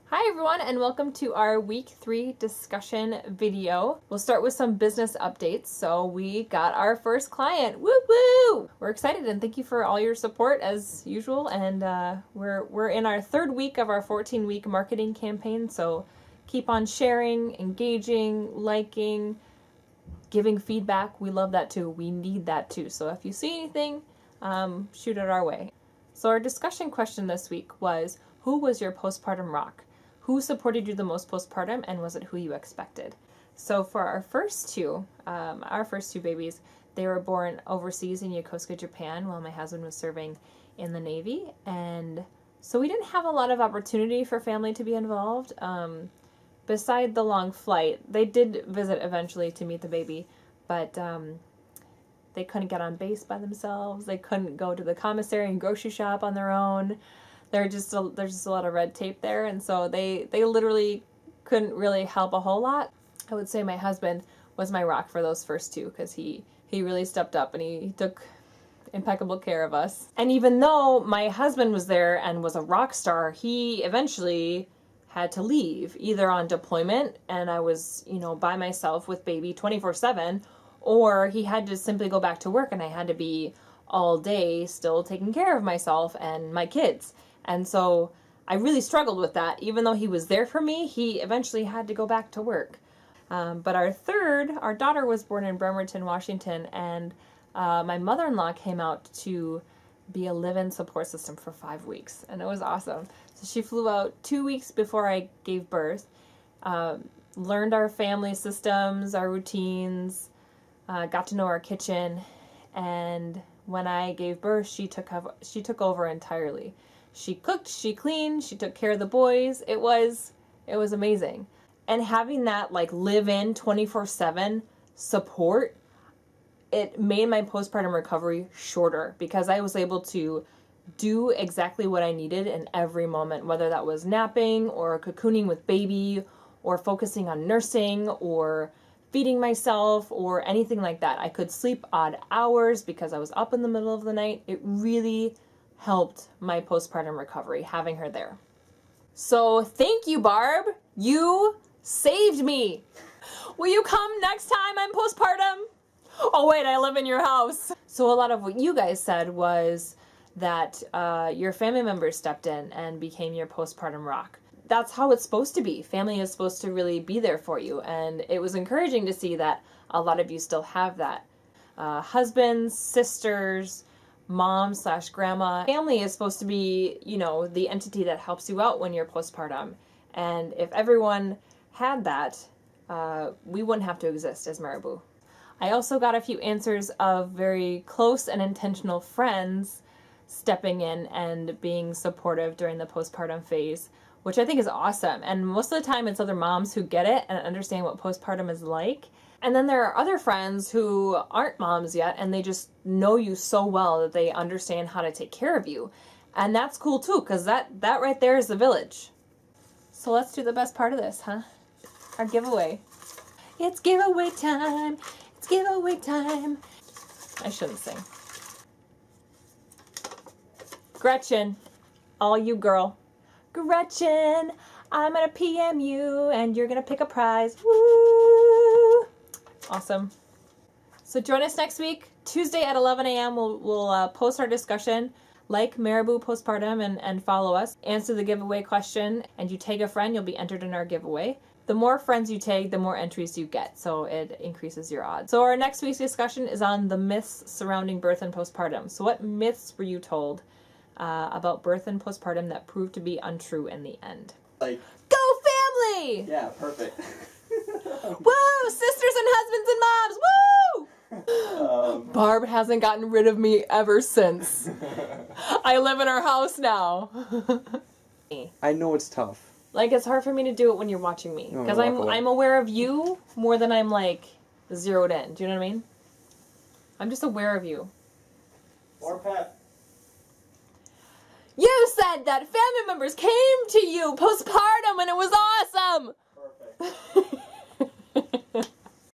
Hi everyone, and welcome to our week 3 discussion video. We'll start with some business updates. So we got our first client. Woo woo! We're excited and thank you for all your support as usual. And we're in our 3rd week of our 14-week marketing campaign. So keep on sharing, engaging, liking, giving feedback. We love that too. We need that too. So if you see anything, shoot it our way. So our discussion question this week was, who was your postpartum rock? Who supported you the most postpartum, and was it who you expected? So for our first two babies, they were born overseas in Yokosuka, Japan, while my husband was serving in the Navy. And so we didn't have a lot of opportunity for family to be involved. Beside the long flight, they did visit eventually to meet the baby, but they couldn't get on base by themselves. They couldn't go to the commissary and grocery shop on their own. There's just a lot of red tape there, and so they literally couldn't really help a whole lot. I would say my husband was my rock for those first two, because he really stepped up and he took impeccable care of us. And even though my husband was there and was a rock star, he eventually had to leave, either on deployment and I was, by myself with baby 24/7, or he had to simply go back to work and I had to be all day still taking care of myself and my kids. And so I really struggled with that. Even though he was there for me, he eventually had to go back to work. But our daughter was born in Bremerton, Washington, and my mother-in-law came out to be a live-in support system for 5 weeks, and it was awesome. So she flew out 2 weeks before I gave birth, learned our family systems, our routines, got to know our kitchen, and when I gave birth, she took over entirely. She cooked, she cleaned, she took care of the boys. It was amazing. And having that live-in 24/7 support, it made my postpartum recovery shorter because I was able to do exactly what I needed in every moment, whether that was napping or cocooning with baby or focusing on nursing or feeding myself or anything like that. I could sleep odd hours because I was up in the middle of the night. It really helped my postpartum recovery, having her there. So thank you, Barb. You saved me. Will you come next time I'm postpartum? Oh wait, I live in your house. So a lot of what you guys said was that your family members stepped in and became your postpartum rock. That's how it's supposed to be. Family is supposed to really be there for you. And it was encouraging to see that a lot of you still have that. Husbands, sisters, mom/grandma. Family is supposed to be, the entity that helps you out when you're postpartum. And if everyone had that, we wouldn't have to exist as Marabou. I also got a few answers of very close and intentional friends stepping in and being supportive during the postpartum phase, which I think is awesome. And most of the time it's other moms who get it and understand what postpartum is like. And then there are other friends who aren't moms yet and they just know you so well that they understand how to take care of you. And that's cool too, because that right there is the village. So let's do the best part of this, huh? Our giveaway. It's giveaway time. It's giveaway time. I shouldn't sing. Gretchen, all you girl. Gretchen, I'm gonna PM you and you're gonna pick a prize. Woo! Awesome. So join us next week, Tuesday at 11 a.m. We'll post our discussion, like Marabou Postpartum, and follow us. Answer the giveaway question, and you tag a friend, you'll be entered in our giveaway. The more friends you tag, the more entries you get, so it increases your odds. So our next week's discussion is on the myths surrounding birth and postpartum. So what myths were you told about birth and postpartum that proved to be untrue in the end? Go family! Yeah, perfect. Woo! Sisters and husbands and moms! Woo! Barb hasn't gotten rid of me ever since. I live in her house now. I know it's tough. It's hard for me to do it when you're watching me. Because I'm aware of you more than I'm zeroed in. Do you know what I mean? I'm just aware of you. Or Pat. You said that family members came to you postpartum and it was awesome! Perfect.